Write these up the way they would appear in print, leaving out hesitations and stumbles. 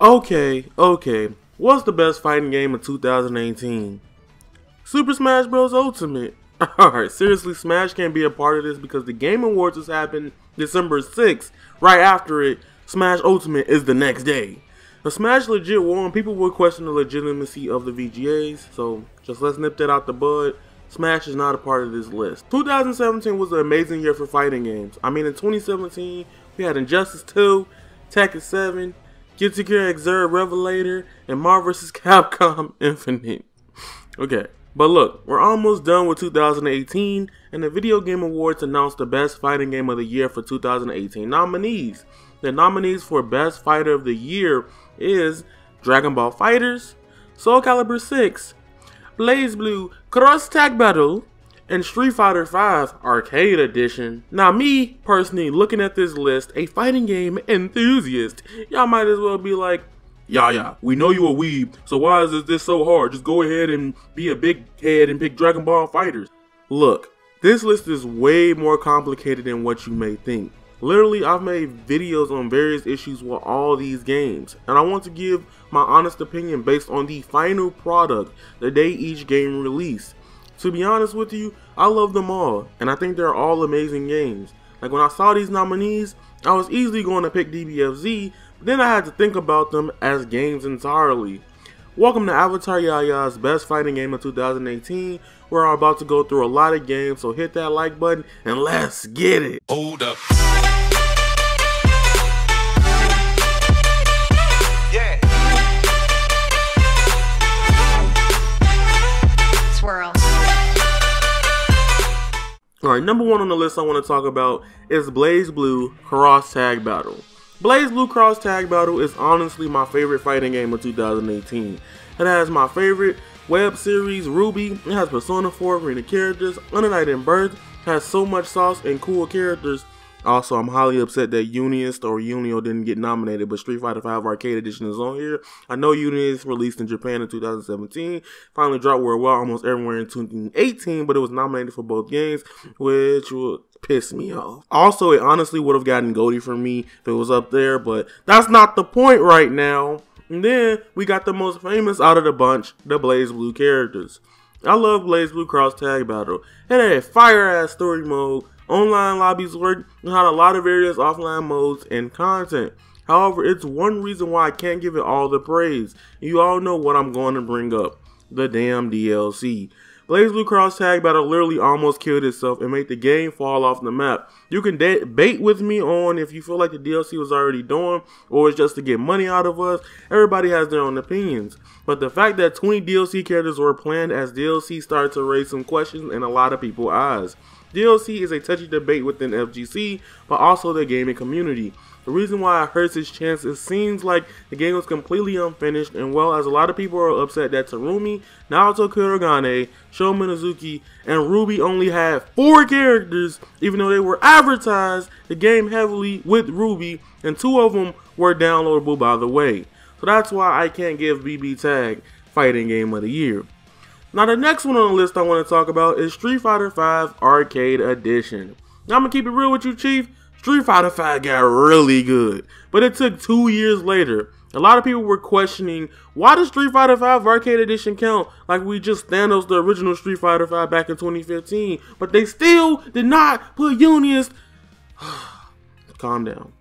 Okay. What's the best fighting game of 2018? Super Smash Bros. Ultimate. Alright, seriously, Smash can't be a part of this because the Game Awards just happened December 6th. Right after it, Smash Ultimate is the next day. The Smash legit won. People would question the legitimacy of the VGAs, so just let's nip that out the bud. Smash is not a part of this list. 2017 was an amazing year for fighting games. I mean, in 2017, we had Injustice 2, Tekken 7, Guilty Gear Xrd Revelator, and Marvel vs. Capcom Infinite. Okay, but look, we're almost done with 2018, and the Video Game Awards announced the best fighting game of the year for 2018 nominees. The nominees for Best Fighter of the Year is Dragon Ball FighterZ, Soul Calibur 6, BlazBlue Cross Tag Battle, and Street Fighter V Arcade Edition. Now me, personally, looking at this list, a fighting game enthusiast, y'all might as well be like, yeah, we know you a weeb, so why is this so hard? Just go ahead and be a big head and pick Dragon Ball FighterZ. Look, this list is way more complicated than what you may think. Literally, I've made videos on various issues with all these games, and I want to give my honest opinion based on the final product the day each game released. To be honest with you, I love them all, and I think they're all amazing games. Like when I saw these nominees, I was easily going to pick DBFZ, but then I had to think about them as games entirely. Welcome to Avataryaya Best Fighting Game of 2018. We're about to go through a lot of games, so hit that like button and let's get it. Hold up. Yeah. Swirl. Alright, number one on the list I want to talk about is BlazBlue Cross Tag Battle. BlazBlue Cross Tag Battle is honestly my favorite fighting game of 2018. It has my favorite web series, Ruby. It has Persona 4 arena characters, NNID Birth, has so much sauce and cool characters. Also, I'm highly upset that Unionist or Unio didn't get nominated, but Street Fighter V Arcade Edition is on here. I know Unionist released in Japan in 2017, finally dropped worldwide almost everywhere in 2018, but it was nominated for both games, which would piss me off. Also, it honestly would have gotten Goldie for me if it was up there, but that's not the point right now. And then we got the most famous out of the bunch, the BlazBlue characters. I love BlazBlue Cross Tag Battle. It had a fire-ass story mode, online lobbies work, and had a lot of various offline modes and content. However, it's one reason why I can't give it all the praise. You all know what I'm going to bring up. The damn DLC. BlazBlue Cross Tag Battle literally almost killed itself and made the game fall off the map. You can debate with me on if you feel like the DLC was already done or it's just to get money out of us. Everybody has their own opinions. But the fact that 20 DLC characters were planned as DLC started to raise some questions in a lot of people's eyes. DLC is a touchy debate within FGC, but also the gaming community. The reason why it hurts its chance, it seems like the game was completely unfinished, and well, as a lot of people are upset that Terumi, Naoto Kurogane, Sho Minazuki, and Ruby only had 4 characters, even though they were advertised the game heavily with Ruby, and 2 of them were downloadable by the way. So that's why I can't give BB Tag Fighting Game of the Year. Now the next one on the list I want to talk about is Street Fighter V Arcade Edition. Now I'm going to keep it real with you, Chief. Street Fighter V got really good, but it took 2 years later. A lot of people were questioning, why does Street Fighter V Arcade Edition count like we just Thanos the original Street Fighter V back in 2015, but they still did not put Unionist. Calm down.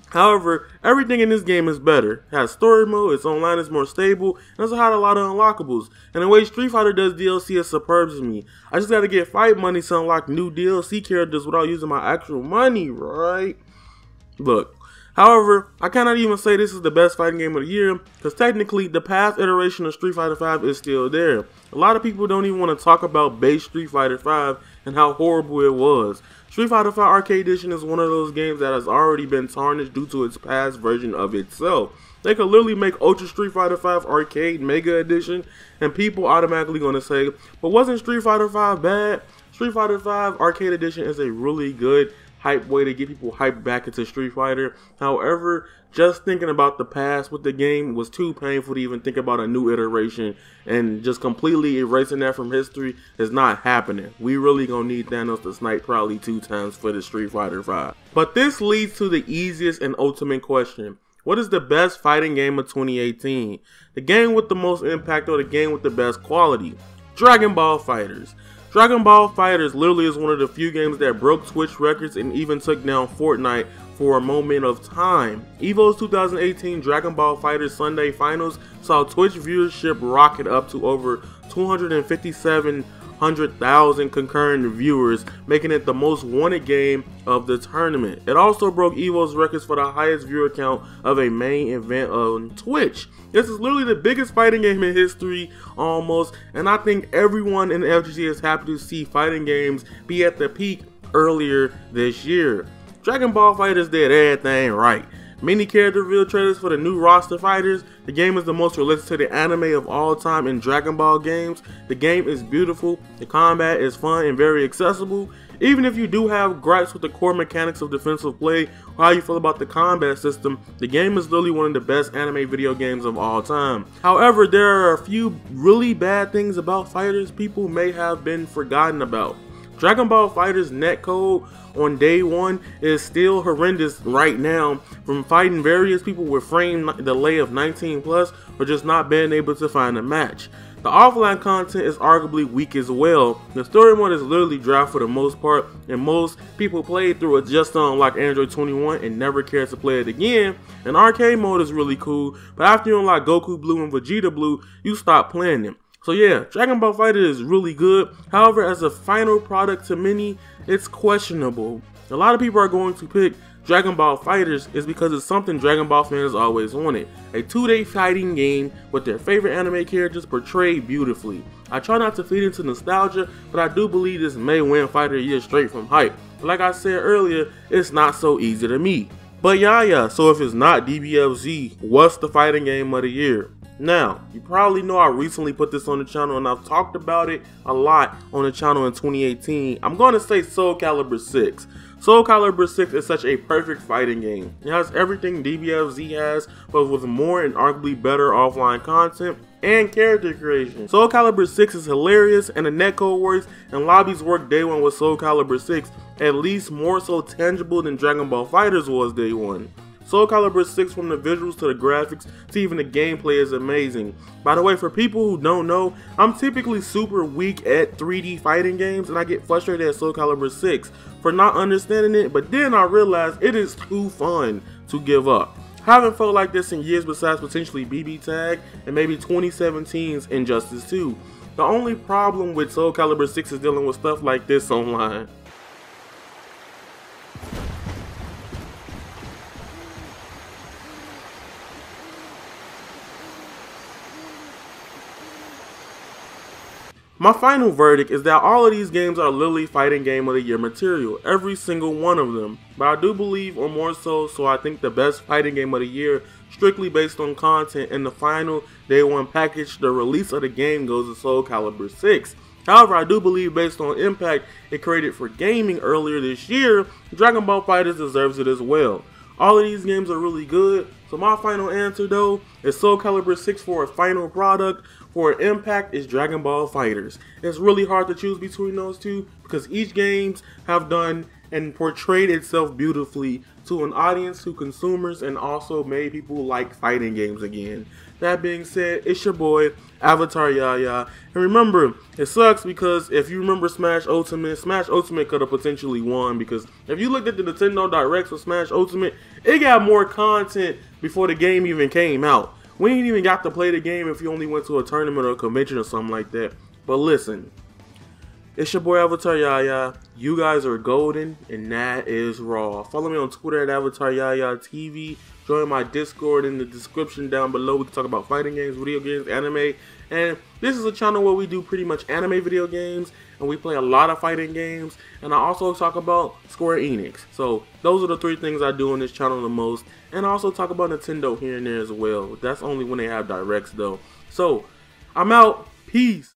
However, everything in this game is better. It has story mode, its online is more stable, and also had a lot of unlockables. And the way Street Fighter does DLC is superb to me. I just gotta get fight money to unlock new DLC characters without using my actual money, right? Look, however, I cannot even say this is the best fighting game of the year, because technically the past iteration of Street Fighter V is still there. A lot of people don't even want to talk about base Street Fighter V and how horrible it was. Street Fighter V Arcade Edition is one of those games that has already been tarnished due to its past version of itself. They could literally make Ultra Street Fighter V Arcade Mega Edition and people automatically going to say, but wasn't Street Fighter V bad? Street Fighter V Arcade Edition is a really good hype way to get people hyped back into Street Fighter. However, just thinking about the past with the game was too painful to even think about a new iteration, and just completely erasing that from history is not happening. We really gonna need Thanos to snipe probably 2 times for the Street Fighter V. But this leads to the easiest and ultimate question. What is the best fighting game of 2018? The game with the most impact or the game with the best quality? Dragon Ball FighterZ. Dragon Ball FighterZ literally is one of the few games that broke Twitch records and even took down Fortnite for a moment of time. EVO's 2018 Dragon Ball FighterZ Sunday Finals saw Twitch viewership rocket up to over 257,000 concurrent viewers, making it the most wanted game of the tournament. It also broke EVO's records for the highest viewer count of a main event on Twitch. This is literally the biggest fighting game in history, almost, and I think everyone in the FGC is happy to see fighting games be at the peak earlier this year. Dragon Ball FighterZ did everything right. Many character reveal trailers for the new roster fighters. The game is the most realistic to the anime of all time in Dragon Ball games. The game is beautiful, the combat is fun and very accessible. Even if you do have gripes with the core mechanics of defensive play or how you feel about the combat system, the game is literally one of the best anime video games of all time. However, there are a few really bad things about FighterZ people may have been forgotten about. Dragon Ball FighterZ netcode on day one is still horrendous right now, from fighting various people with frame delay of 19 plus or just not being able to find a match. The offline content is arguably weak as well. The story mode is literally dry for the most part, and most people play through it just on like Android 21 and never care to play it again. And arcade mode is really cool, but after you unlock Goku Blue and Vegeta Blue, you stop playing them. So yeah, Dragon Ball FighterZ is really good. However, as a final product to many, it's questionable. A lot of people are going to pick Dragon Ball FighterZ is because it's something Dragon Ball fans always wanted. A 2-day fighting game with their favorite anime characters portrayed beautifully. I try not to feed into nostalgia, but I do believe this may win Fighter of the Year straight from hype. But like I said earlier, it's not so easy to meet. But yeah, so if it's not DBFZ, what's the fighting game of the year? Now, you probably know I recently put this on the channel and I've talked about it a lot on the channel in 2018. I'm going to say Soul Calibur 6. Soul Calibur 6 is such a perfect fighting game. It has everything DBFZ has, but with more and arguably better offline content and character creation. Soul Calibur 6 is hilarious, and the netcode works, and lobbies work day one with Soul Calibur 6, at least more so tangible than Dragon Ball FighterZ was day one. Soul Calibur 6, from the visuals to the graphics to even the gameplay, is amazing. By the way, for people who don't know, I'm typically super weak at 3D fighting games, and I get frustrated at Soul Calibur 6 for not understanding it, but then I realized it is too fun to give up. I haven't felt like this in years besides potentially BB Tag and maybe 2017's Injustice 2. The only problem with Soul Calibur 6 is dealing with stuff like this online. My final verdict is that all of these games are literally fighting game of the year material, every single one of them. But I do believe, or more so I think the best fighting game of the year, strictly based on content and the final day one package, the release of the game, goes to Soul Calibur 6. However, I do believe based on impact it created for gaming earlier this year, Dragon Ball FighterZ deserves it as well. All of these games are really good, so my final answer though is Soul Calibur 6 for a final product. For impact is Dragon Ball FighterZ. It's really hard to choose between those two because each games have done and portrayed itself beautifully to an audience, to consumers, and also made people like fighting games again. That being said, it's your boy Avataryaya, and remember, it sucks because if you remember Smash Ultimate could have potentially won, because if you looked at the Nintendo Directs for Smash Ultimate, it got more content before the game even came out. We ain't even got to play the game if you only went to a tournament or a convention or something like that. But listen, it's your boy Avataryaya. You guys are golden, and that is raw. Follow me on Twitter at avataryayaTV. Join my Discord in the description down below. We can talk about fighting games, video games, anime. And this is a channel where we do pretty much anime video games, and we play a lot of fighting games. And I also talk about Square Enix. So those are the three things I do on this channel the most. And I also talk about Nintendo here and there as well. That's only when they have directs though. So I'm out. Peace.